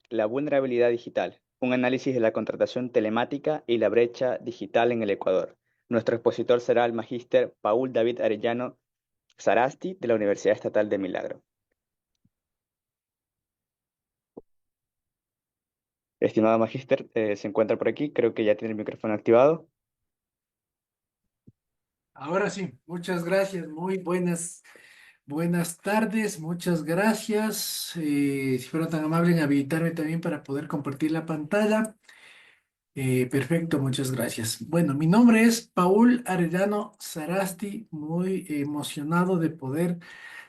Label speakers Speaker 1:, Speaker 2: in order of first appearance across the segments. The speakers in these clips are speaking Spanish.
Speaker 1: La vulnerabilidad digital, un análisis de la contratación telemática y la brecha digital en el Ecuador. Nuestro expositor será el magíster Paul David Arellano Sarasti de la Universidad Estatal de Milagro. Estimado magíster, se encuentra por aquí, creo que ya tiene el micrófono activado.
Speaker 2: Ahora sí, muchas gracias, muy buenas tardes, muchas gracias. Si fueron tan amables en habilitarme también para poder compartir la pantalla. Perfecto, muchas gracias. Bueno, mi nombre es Paul Arellano Sarasti, muy emocionado de poder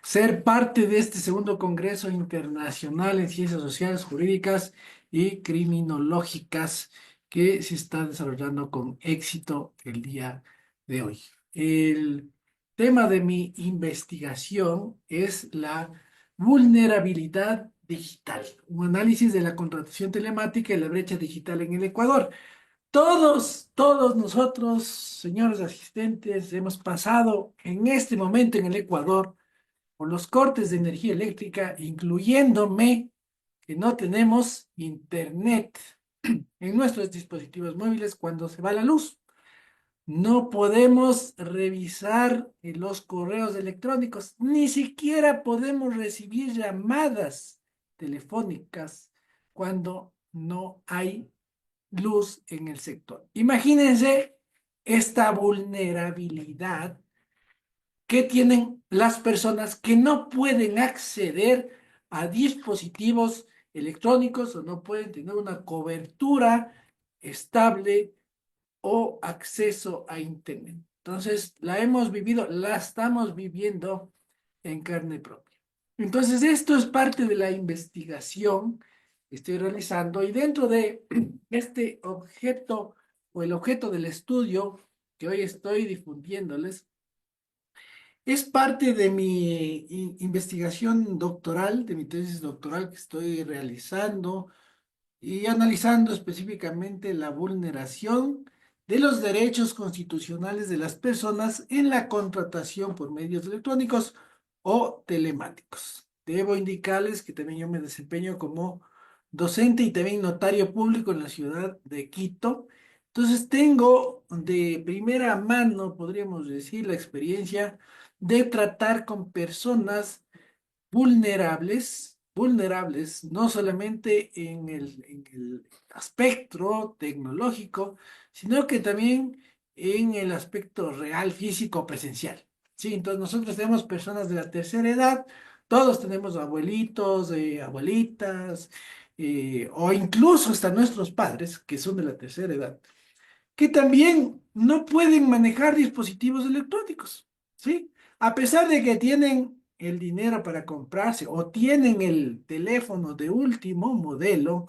Speaker 2: ser parte de este segundo Congreso Internacional en Ciencias Sociales, Jurídicas y Criminológicas que se está desarrollando con éxito el día de hoy. El tema de mi investigación es la vulnerabilidad digital, un análisis de la contratación telemática y la brecha digital en el Ecuador. Todos nosotros, señores asistentes, hemos pasado en este momento en el Ecuador por los cortes de energía eléctrica, incluyéndome, que no tenemos internet en nuestros dispositivos móviles cuando se va la luz. No podemos revisar los correos electrónicos, ni siquiera podemos recibir llamadas telefónicas cuando no hay luz en el sector. Imagínense esta vulnerabilidad que tienen las personas que no pueden acceder a dispositivos electrónicos o no pueden tener una cobertura estable o acceso a Internet. Entonces, la hemos vivido, la estamos viviendo en carne propia. Entonces, esto es parte de la investigación que estoy realizando y dentro de este objeto o el objeto del estudio que hoy estoy difundiéndoles, es parte de mi investigación doctoral, de mi tesis doctoral que estoy realizando y analizando específicamente la vulneración de los derechos constitucionales de las personas en la contratación por medios electrónicos o telemáticos. Debo indicarles que también yo me desempeño como docente y también notario público en la ciudad de Quito. Entonces tengo de primera mano, podríamos decir, la experiencia de tratar con personas vulnerables no solamente en el aspecto tecnológico, sino que también en el aspecto real, físico, presencial. Sí, entonces nosotros tenemos personas de la tercera edad, todos tenemos abuelitos, abuelitas, o incluso hasta nuestros padres, que son de la tercera edad, que también no pueden manejar dispositivos electrónicos, ¿sí? A pesar de que tienen el dinero para comprarse o tienen el teléfono de último modelo,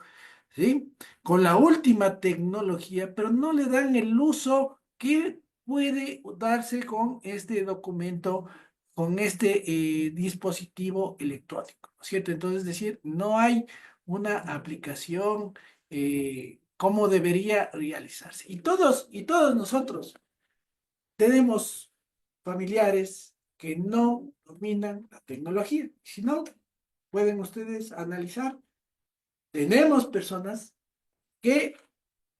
Speaker 2: ¿sí? Con la última tecnología, pero no le dan el uso que puede darse con este documento, con este dispositivo electrónico, ¿no es cierto? Entonces, es decir, no hay una aplicación como debería realizarse. Y todos nosotros tenemos familiares que no dominan la tecnología. Si no, pueden ustedes analizar. Tenemos personas que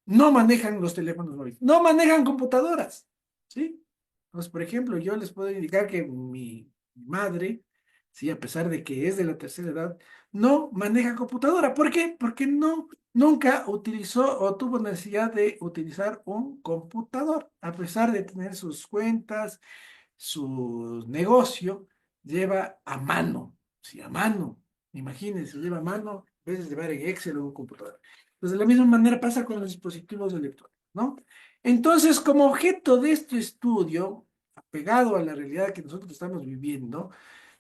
Speaker 2: no manejan los teléfonos móviles, no manejan computadoras, ¿sí? Entonces, por ejemplo, yo les puedo indicar que mi madre, sí, a pesar de que es de la tercera edad, no maneja computadora. ¿Por qué? Porque nunca utilizó o tuvo necesidad de utilizar un computador, a pesar de tener sus cuentas, su negocio, lleva a mano, sí, a mano. Imagínense, lleva a mano, a veces llevar en Excel o un computador. Pues de la misma manera pasa con los dispositivos electrónicos, ¿no? Entonces, como objeto de este estudio, apegado a la realidad que nosotros estamos viviendo,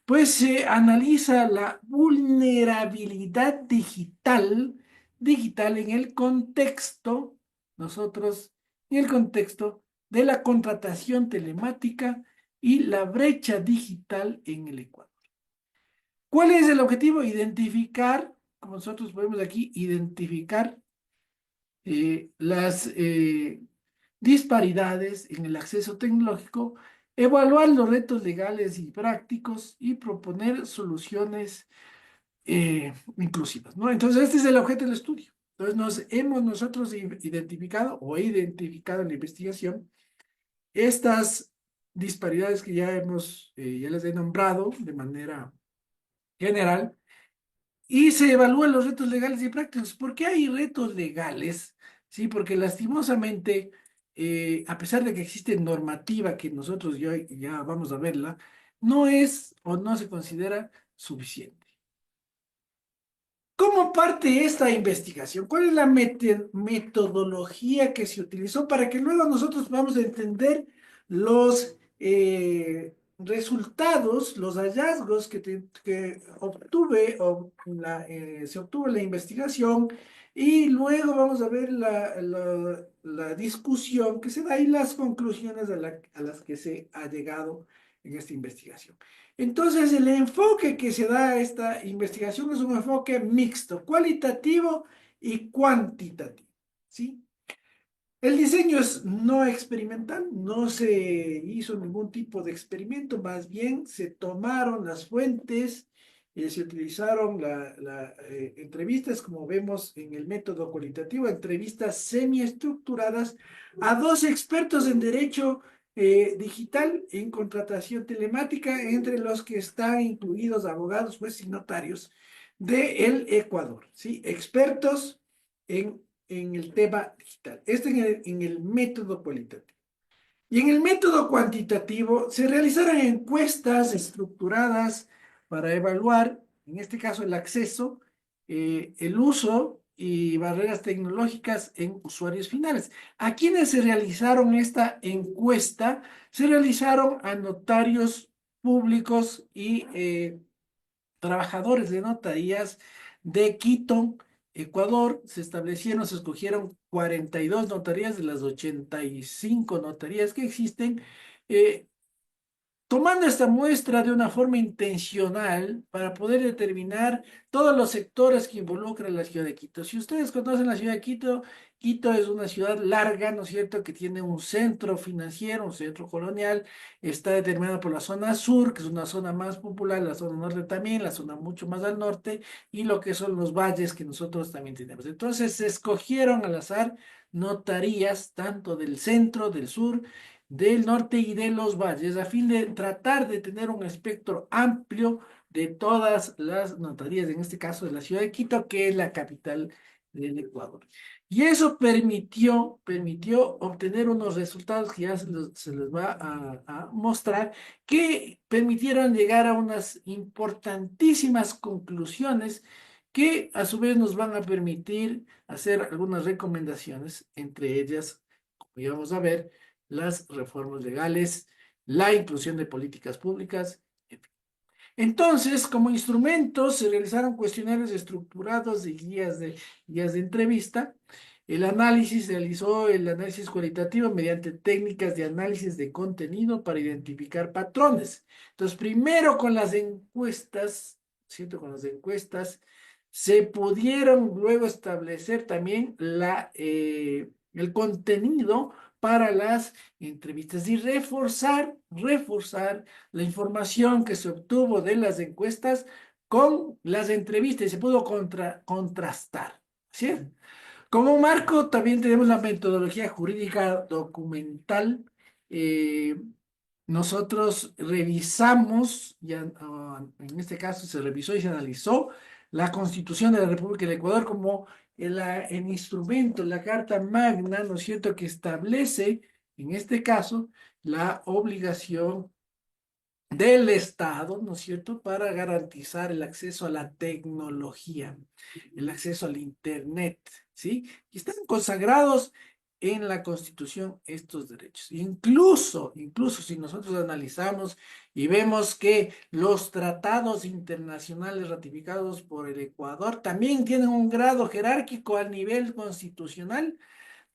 Speaker 2: pues se analiza la vulnerabilidad digital en el contexto, nosotros, en el contexto de la contratación telemática y la brecha digital en el Ecuador. ¿Cuál es el objetivo? Identificar, como nosotros podemos aquí, identificar las disparidades en el acceso tecnológico, evaluar los retos legales y prácticos y proponer soluciones inclusivas, ¿no? Entonces, este es el objeto del estudio. Entonces, nos hemos nosotros identificado o he identificado en la investigación estas disparidades que ya les he nombrado de manera general, y se evalúan los retos legales y prácticos. ¿Por qué hay retos legales? Sí, porque lastimosamente, a pesar de que existe normativa que nosotros ya vamos a verla, no es o no se considera suficiente. ¿Cómo parte esta investigación? ¿Cuál es la metodología que se utilizó para que luego nosotros podamos entender los resultados, los hallazgos que obtuve o se obtuvo en la investigación, y luego vamos a ver la discusión que se da y las conclusiones a las que se ha llegado en esta investigación? Entonces, el enfoque que se da a esta investigación es un enfoque mixto, cualitativo y cuantitativo, ¿sí? El diseño es no experimental, no se hizo ningún tipo de experimento, más bien se tomaron las fuentes, se utilizaron entrevistas, como vemos en el método cualitativo, entrevistas semiestructuradas a dos expertos en derecho digital en contratación telemática, entre los que están incluidos abogados, jueces y notarios de el Ecuador, ¿sí? Expertos en el tema digital. Este en el método cualitativo. Y en el método cuantitativo se realizaron encuestas estructuradas para evaluar, en este caso, el acceso, el uso y barreras tecnológicas en usuarios finales. ¿A quienes se realizaron esta encuesta? Se realizaron a notarios públicos y trabajadores de notarías de Quito, Ecuador. Se escogieron 42 notarías de las 85 notarías que existen, eh, tomando esta muestra de una forma intencional para poder determinar todos los sectores que involucran la ciudad de Quito. Si ustedes conocen la ciudad de Quito, Quito es una ciudad larga, ¿no es cierto?, que tiene un centro financiero, un centro colonial, está determinado por la zona sur, que es una zona más popular, la zona norte también, la zona mucho más al norte, y lo que son los valles que nosotros también tenemos. Entonces se escogieron al azar notarías tanto del centro, del sur, del norte y de los valles, a fin de tratar de tener un espectro amplio de todas las notarías, en este caso de la ciudad de Quito, que es la capital del Ecuador. Y eso permitió obtener unos resultados que ya se les va a mostrar, que permitieron llegar a unas importantísimas conclusiones que a su vez nos van a permitir hacer algunas recomendaciones, entre ellas, como ya vamos a ver, las reformas legales, la inclusión de políticas públicas, en fin. Entonces, como instrumentos, se realizaron cuestionarios estructurados y guías de entrevista. Se realizó el análisis cualitativo mediante técnicas de análisis de contenido para identificar patrones. Entonces, primero con las encuestas, ¿cierto? Con las encuestas, se pudieron luego establecer también el contenido para las entrevistas y reforzar la información que se obtuvo de las encuestas con las entrevistas, y se pudo contrastar, ¿cierto? Como marco también tenemos la metodología jurídica documental. Eh, Nosotros revisamos, en este caso se revisó y se analizó la Constitución de la República del Ecuador como el instrumento, la Carta Magna, ¿no es cierto?, que establece, en este caso, la obligación del Estado, ¿no es cierto?, para garantizar el acceso a la tecnología, el acceso al Internet, ¿sí? Y están consagrados en la Constitución estos derechos. Incluso si nosotros analizamos y vemos que los tratados internacionales ratificados por el Ecuador también tienen un grado jerárquico a nivel constitucional,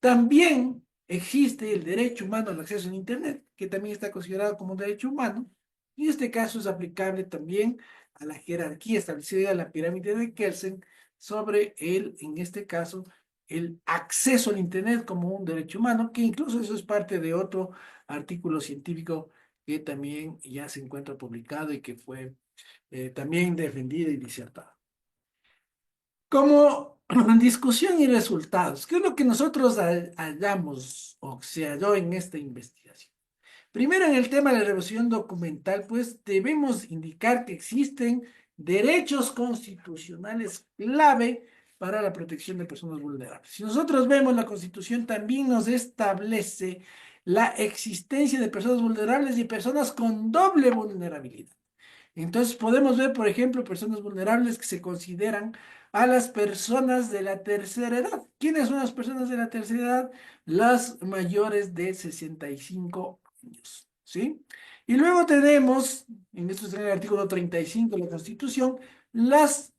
Speaker 2: también existe el derecho humano al acceso a Internet, que también está considerado como un derecho humano, y este caso es aplicable también a la jerarquía establecida en la pirámide de Kelsen sobre en este caso, el acceso al Internet como un derecho humano, que incluso eso es parte de otro artículo científico que también ya se encuentra publicado y que fue también defendido y disertado. Como discusión y resultados, ¿qué es lo que nosotros hallamos o se halló en esta investigación? Primero, en el tema de la revisión documental, pues debemos indicar que existen derechos constitucionales clave para la protección de personas vulnerables. Si nosotros vemos, la Constitución también nos establece la existencia de personas vulnerables y personas con doble vulnerabilidad. Entonces podemos ver, por ejemplo, personas vulnerables que se consideran a las personas de la tercera edad. ¿Quiénes son las personas de la tercera edad? Las mayores de 65 años, ¿sí? Y luego tenemos, en esto está en el artículo 35 de la Constitución, las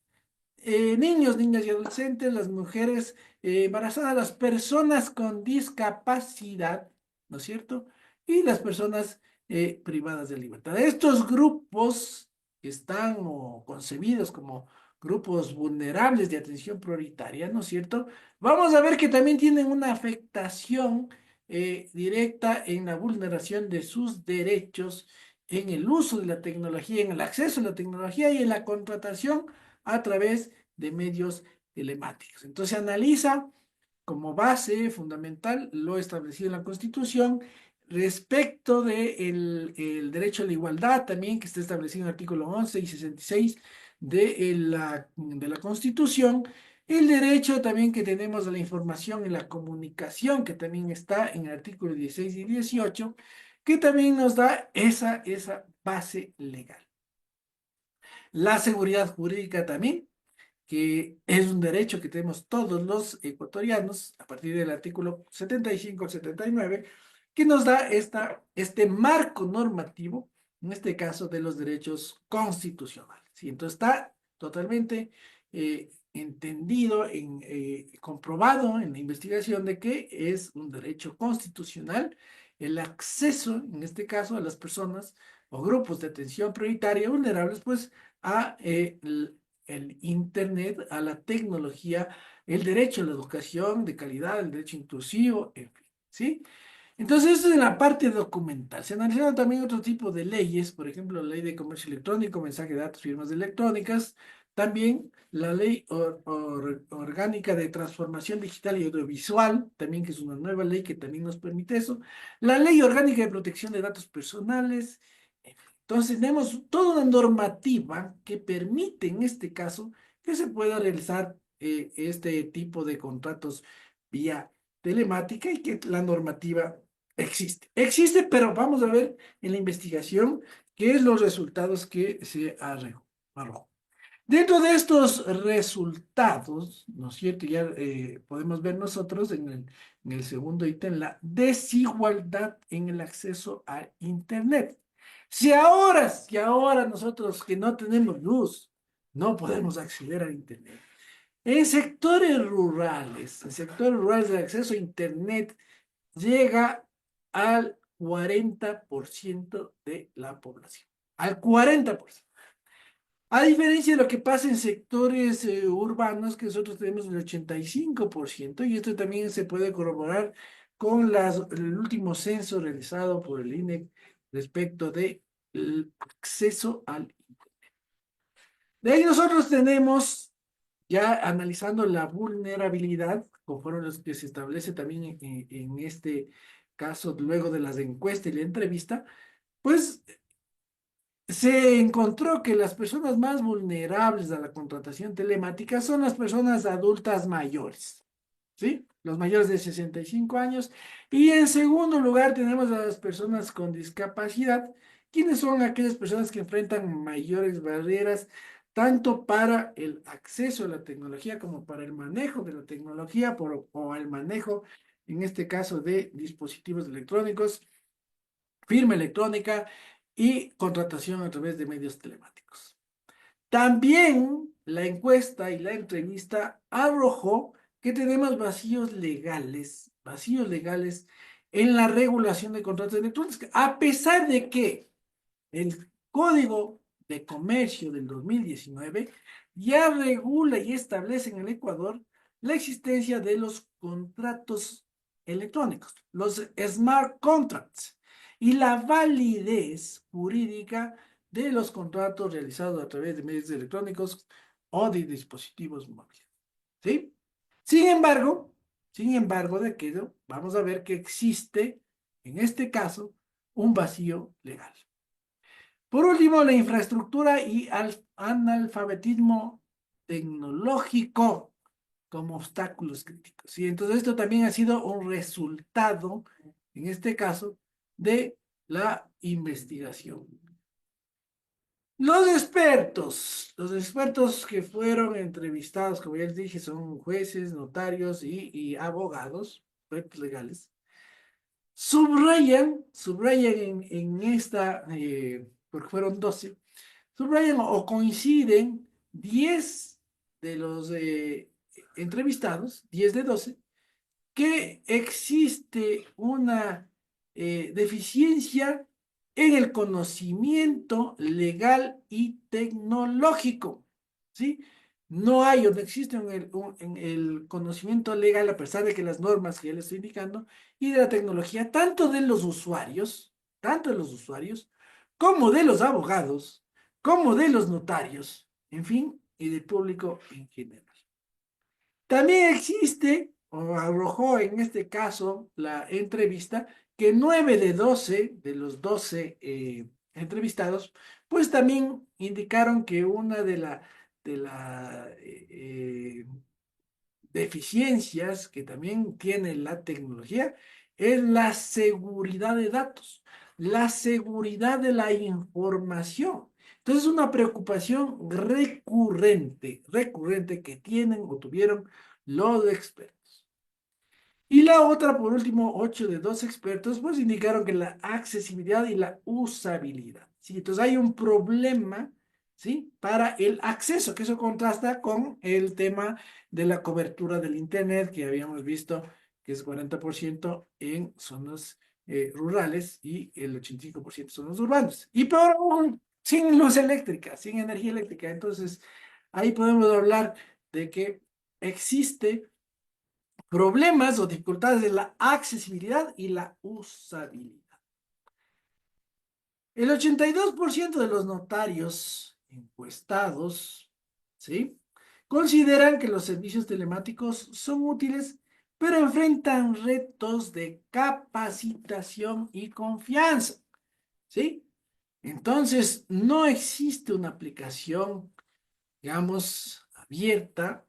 Speaker 2: niños, niñas y adolescentes, las mujeres embarazadas, las personas con discapacidad, ¿no es cierto? Y las personas privadas de libertad. Estos grupos que están o concebidos como grupos vulnerables de atención prioritaria, ¿no es cierto? Vamos a ver que también tienen una afectación directa en la vulneración de sus derechos en el uso de la tecnología, en el acceso a la tecnología y en la contratación a través de medios telemáticos. Entonces analiza como base fundamental lo establecido en la Constitución respecto del el derecho a la igualdad también que está establecido en el artículo 11 y 66 de la Constitución, el derecho también que tenemos a la información y la comunicación que también está en el artículo 16 y 18 que también nos da esa base legal. La seguridad jurídica también, que es un derecho que tenemos todos los ecuatorianos a partir del artículo 75 al 79, que nos da este marco normativo, en este caso de los derechos constitucionales. ¿Sí? Entonces está totalmente entendido, comprobado en la investigación de que es un derecho constitucional el acceso, en este caso, a las personas o grupos de atención prioritaria vulnerables, pues a el Internet, a la tecnología, el derecho a la educación de calidad, el derecho inclusivo, en fin, ¿sí? Entonces, eso es en la parte documental. Se analizaron también otro tipo de leyes, por ejemplo, la ley de comercio electrónico, mensaje de datos, firmas electrónicas, también la ley orgánica de transformación digital y audiovisual, también que es una nueva ley que también nos permite eso, la ley orgánica de protección de datos personales, en fin. Entonces, tenemos toda una normativa que permite, en este caso, que se pueda realizar este tipo de contratos vía telemática y que la normativa existe. Existe, pero vamos a ver en la investigación qué es los resultados que se arrojó. Dentro de estos resultados, ¿no es cierto? Ya podemos ver nosotros en el segundo ítem la desigualdad en el acceso a Internet. Si ahora nosotros que no tenemos luz, no podemos acceder a Internet. En sectores rurales el acceso a Internet llega al 40% de la población. Al 40%. A diferencia de lo que pasa en sectores urbanos, que nosotros tenemos el 85%, y esto también se puede corroborar con el último censo realizado por el INE respecto del acceso al. De ahí nosotros tenemos, ya analizando la vulnerabilidad, conforme a los que se establece también en este caso, luego de las encuestas y la entrevista, pues se encontró que las personas más vulnerables a la contratación telemática son las personas adultas mayores, ¿sí? Los mayores de 65 años. Y en segundo lugar tenemos a las personas con discapacidad, quienes son aquellas personas que enfrentan mayores barreras, tanto para el acceso a la tecnología como para el manejo de la tecnología o el manejo, en este caso, de dispositivos electrónicos, firma electrónica y contratación a través de medios telemáticos. También la encuesta y la entrevista arrojó que tenemos vacíos legales en la regulación de contratos electrónicos, a pesar de que el Código de Comercio del 2019 ya regula y establece en el Ecuador la existencia de los contratos electrónicos, los smart contracts, y la validez jurídica de los contratos realizados a través de medios electrónicos o de dispositivos móviles. ¿sí? Sin embargo, sin embargo de aquello, vamos a ver que existe, en este caso, un vacío legal. Por último, la infraestructura y analfabetismo tecnológico como obstáculos críticos. Y entonces esto también ha sido un resultado, en este caso, de la investigación. Los expertos que fueron entrevistados, como ya les dije, son jueces, notarios y abogados, expertos legales, subrayan en esta, porque fueron 12, subrayan o coinciden 10 de los entrevistados, 10 de 12, que existe una deficiencia en el conocimiento legal y tecnológico, ¿sí? No hay o no existe en el conocimiento legal, a pesar de que las normas que ya les estoy indicando, y de la tecnología, tanto de los usuarios, como de los abogados, como de los notarios, en fin, y del público en general. También existe, o arrojó en este caso la entrevista, que 9 de 12 de los 12 entrevistados, pues también indicaron que una de la deficiencias que también tiene la tecnología es la seguridad de datos, la seguridad de la información. Entonces, es una preocupación recurrente que tienen o tuvieron los expertos. Y la otra, por último, 8 de 12 expertos, pues indicaron que la accesibilidad y la usabilidad. ¿Sí? Entonces hay un problema, ¿sí? Para el acceso, que eso contrasta con el tema de la cobertura del Internet que habíamos visto, que es 40% en zonas rurales y el 85% en zonas urbanas. Y peor aún, sin luz eléctrica, sin energía eléctrica. Entonces, ahí podemos hablar de que existe problemas o dificultades de la accesibilidad y la usabilidad. El 82% de los notarios encuestados, ¿sí? Consideran que los servicios telemáticos son útiles, pero enfrentan retos de capacitación y confianza, ¿sí? Entonces, no existe una aplicación, digamos, abierta.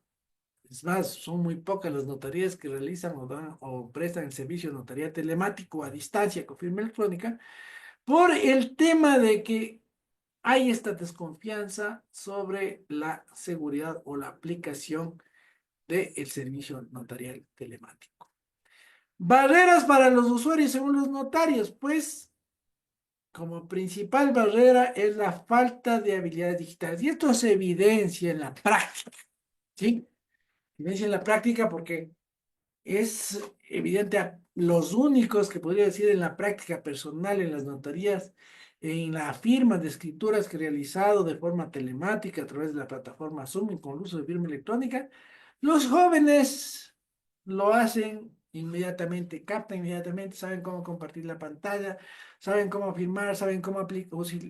Speaker 2: Es más, son muy pocas las notarías que realizan o prestan el servicio de notaría telemático a distancia con firma electrónica por el tema de que hay esta desconfianza sobre la seguridad o la aplicación del servicio notarial telemático. Barreras para los usuarios según los notarios, pues como principal barrera es la falta de habilidades digitales. Y esto se evidencia en la práctica, ¿sí? Evidencia en la práctica porque es evidente a los únicos que podría decir en la práctica personal, en las notarías, en la firma de escrituras que he realizado de forma telemática a través de la plataforma Zoom y con el uso de firma electrónica, los jóvenes lo hacen inmediatamente, captan inmediatamente, saben cómo compartir la pantalla, saben cómo firmar, saben cómo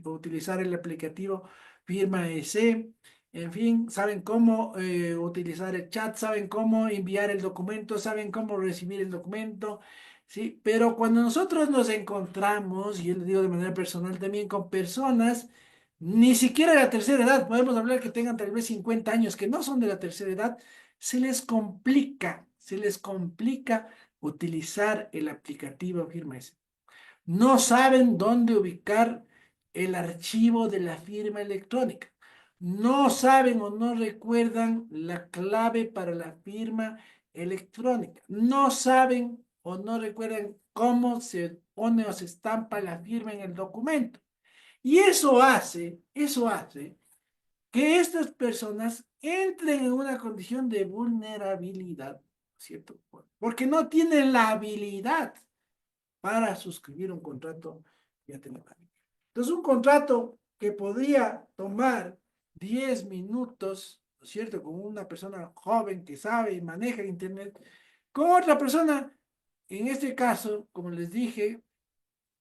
Speaker 2: utilizar el aplicativo Firma EC. En fin, saben cómo utilizar el chat, saben cómo enviar el documento, saben cómo recibir el documento, ¿sí? Pero cuando nosotros nos encontramos, y yo le digo de manera personal también, con personas, ni siquiera de la tercera edad, podemos hablar que tengan tal vez 50 años, que no son de la tercera edad, se les complica utilizar el aplicativo Firma S. No saben dónde ubicar el archivo de la firma electrónica. No saben o no recuerdan la clave para la firma electrónica. No saben o no recuerdan cómo se pone o se estampa la firma en el documento. Y eso hace que estas personas entren en una condición de vulnerabilidad, ¿cierto? Porque no tienen la habilidad para suscribir un contrato vía telemática. Entonces, un contrato que podría tomar 10 minutos, ¿no es cierto?, con una persona joven que sabe y maneja Internet, con otra persona, en este caso, como les dije,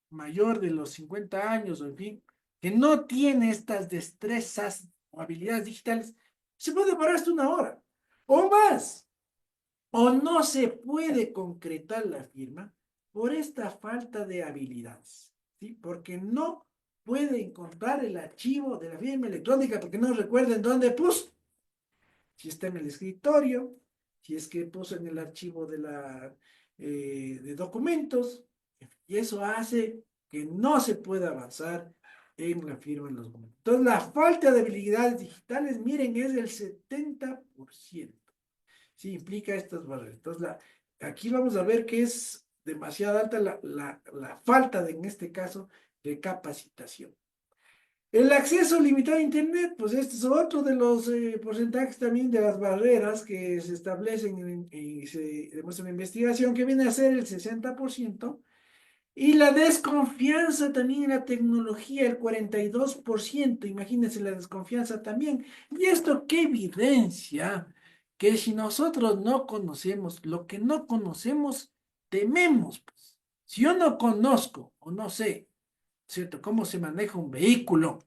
Speaker 2: mayor de los 50 años, o en fin, que no tiene estas destrezas o habilidades digitales, se puede demorar hasta una hora. o más, o no se puede concretar la firma por esta falta de habilidades, ¿sí? Porque no puede encontrar el archivo de la firma electrónica porque no recuerden dónde puso, si está en el escritorio, si es que puso en el archivo de documentos, y eso hace que no se pueda avanzar en la firma de los documentos. Entonces, la falta de habilidades digitales, miren, es del 70%. Sí, implica estas barreras. Entonces, aquí vamos a ver que es demasiado alta la falta, en este caso, de capacitación. El acceso limitado a Internet, pues este es otro de los porcentajes también de las barreras que se establecen y se demuestra en la investigación, que viene a ser el 60%. Y la desconfianza también en la tecnología, el 42%. Imagínense la desconfianza también. ¿Y esto qué evidencia? Que si nosotros no conocemos lo que no conocemos, tememos, pues. Si yo no conozco o no sé, ¿cierto? Cómo se maneja un vehículo,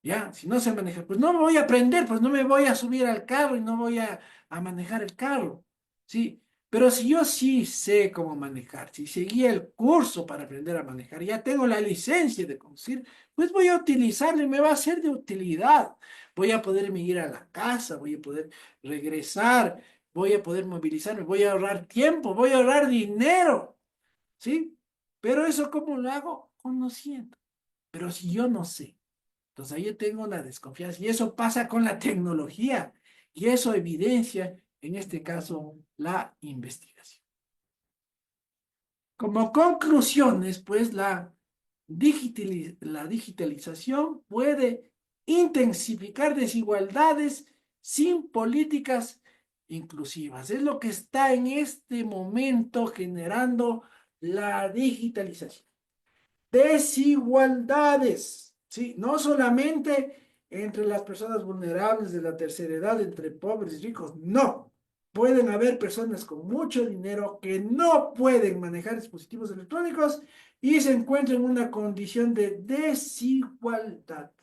Speaker 2: ¿ya? Si no se maneja, pues no me voy a aprender, pues no me voy a subir al carro y no voy a manejar el carro, ¿sí? Pero si yo sí sé cómo manejar, si seguí el curso para aprender a manejar, ya tengo la licencia de conducir, pues voy a utilizarlo y me va a ser de utilidad. Voy a poderme ir a la casa, voy a poder regresar, voy a poder movilizarme, voy a ahorrar tiempo, voy a ahorrar dinero, ¿sí? Pero eso, ¿cómo lo hago? Conociendo. Pero si yo no sé. Entonces ahí yo tengo una desconfianza y eso pasa con la tecnología y eso evidencia, en este caso, la investigación. Como conclusiones, pues la digitalización puede intensificar desigualdades sin políticas inclusivas. Es lo que está en este momento generando la digitalización. Desigualdades, ¿sí? No solamente entre las personas vulnerables de la tercera edad, entre pobres y ricos, no. Pueden haber personas con mucho dinero que no pueden manejar dispositivos electrónicos y se encuentran en una condición de desigualdad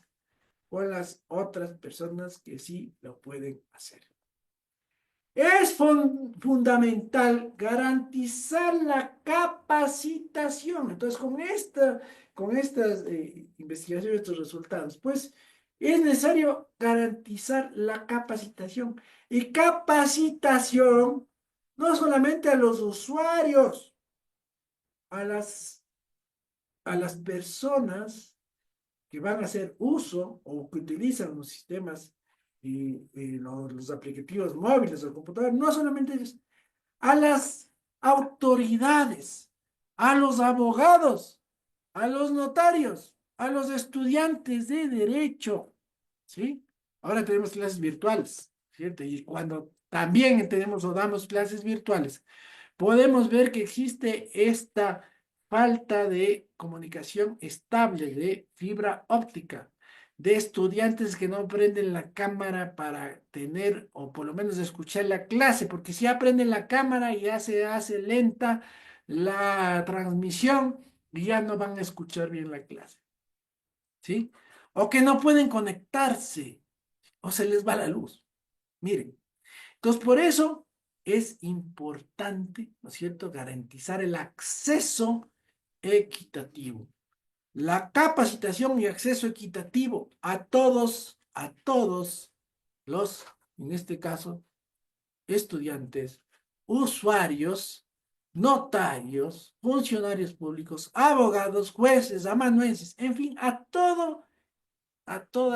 Speaker 2: con las otras personas que sí lo pueden hacer. Es fundamental garantizar la capacitación. Entonces, con estas investigaciones, estos resultados, pues es necesario garantizar la capacitación. Y capacitación no solamente a los usuarios, a las personas que van a hacer uso o que utilizan los sistemas y los aplicativos móviles o computadores, no solamente ellos, a las autoridades, a los abogados, a los notarios, a los estudiantes de derecho, ¿sí? Ahora tenemos clases virtuales, ¿cierto? Y cuando también tenemos o damos clases virtuales, podemos ver que existe esta falta de comunicación estable de fibra óptica, de estudiantes que no prenden la cámara para tener o por lo menos escuchar la clase, porque si aprenden la cámara ya se hace lenta la transmisión y ya no van a escuchar bien la clase, ¿sí? O que no pueden conectarse o se les va la luz. Miren, entonces, por eso es importante, ¿no es cierto?, garantizar el acceso equitativo, la capacitación y acceso equitativo a todos los, en este caso, estudiantes, usuarios, notarios, funcionarios públicos, abogados, jueces, amanuenses, en fin, a todas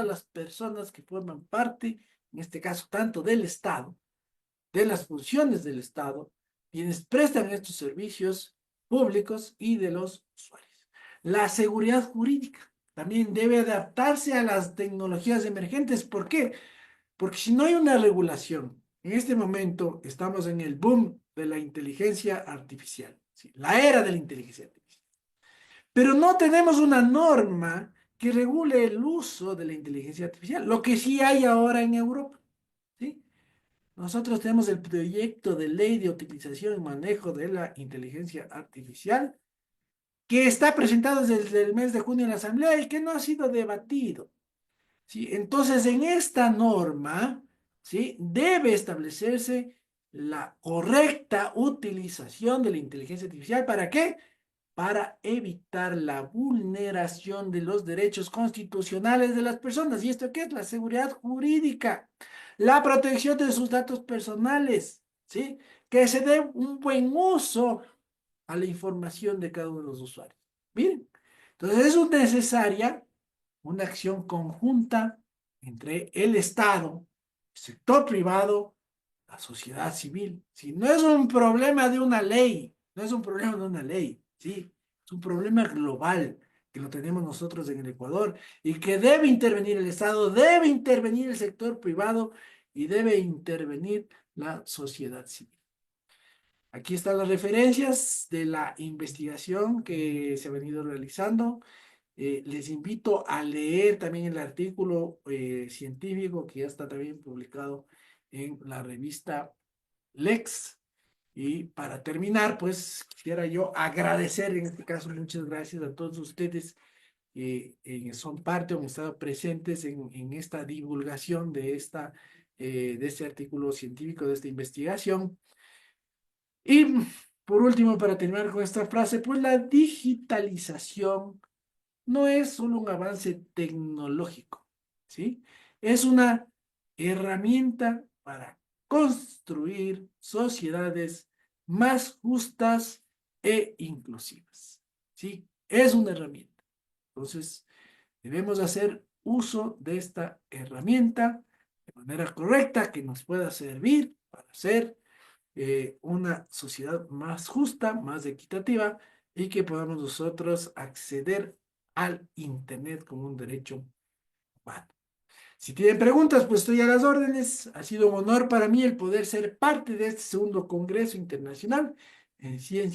Speaker 2: las personas que forman parte, en este caso, tanto del Estado, de las funciones del Estado, quienes prestan estos servicios públicos y de los usuarios. La seguridad jurídica también debe adaptarse a las tecnologías emergentes. ¿Por qué? Porque si no hay una regulación, en este momento estamos en el boom de la inteligencia artificial, ¿sí? La era de la inteligencia artificial. Pero no tenemos una norma que regule el uso de la inteligencia artificial, lo que sí hay ahora en Europa, ¿sí? Nosotros tenemos el proyecto de ley de utilización y manejo de la inteligencia artificial que está presentado desde el mes de junio en la Asamblea y que no ha sido debatido, ¿sí? Entonces, en esta norma ¿sí? Debe establecerse la correcta utilización de la inteligencia artificial. ¿Para qué? Para evitar la vulneración de los derechos constitucionales de las personas. ¿Y esto qué es? La seguridad jurídica, la protección de sus datos personales, ¿sí? Que se dé un buen uso a la información de cada uno de los usuarios. Miren, entonces es necesaria una acción conjunta entre el Estado, el sector privado, la sociedad civil. Si no es un problema de una ley, no es un problema de una ley, ¿sí? Es un problema global que lo tenemos nosotros en el Ecuador y que debe intervenir el Estado, debe intervenir el sector privado y debe intervenir la sociedad civil. Aquí están las referencias de la investigación que se ha venido realizando. Les invito a leer también el artículo científico que ya está también publicado en la revista Lex. Y para terminar, pues quisiera yo agradecer en este caso, muchas gracias a todos ustedes que son parte o han estado presentes en esta divulgación de este artículo científico, de esta investigación. Y por último, para terminar con esta frase, pues la digitalización no es solo un avance tecnológico, ¿sí? Es una herramienta para construir sociedades más justas e inclusivas, ¿sí? Es una herramienta. Entonces, debemos hacer uso de esta herramienta de manera correcta que nos pueda servir para ser una sociedad más justa, más equitativa y que podamos nosotros acceder al Internet como un derecho humano. Si tienen preguntas, pues estoy a las órdenes. Ha sido un honor para mí el poder ser parte de este segundo Congreso Internacional en Ciencias.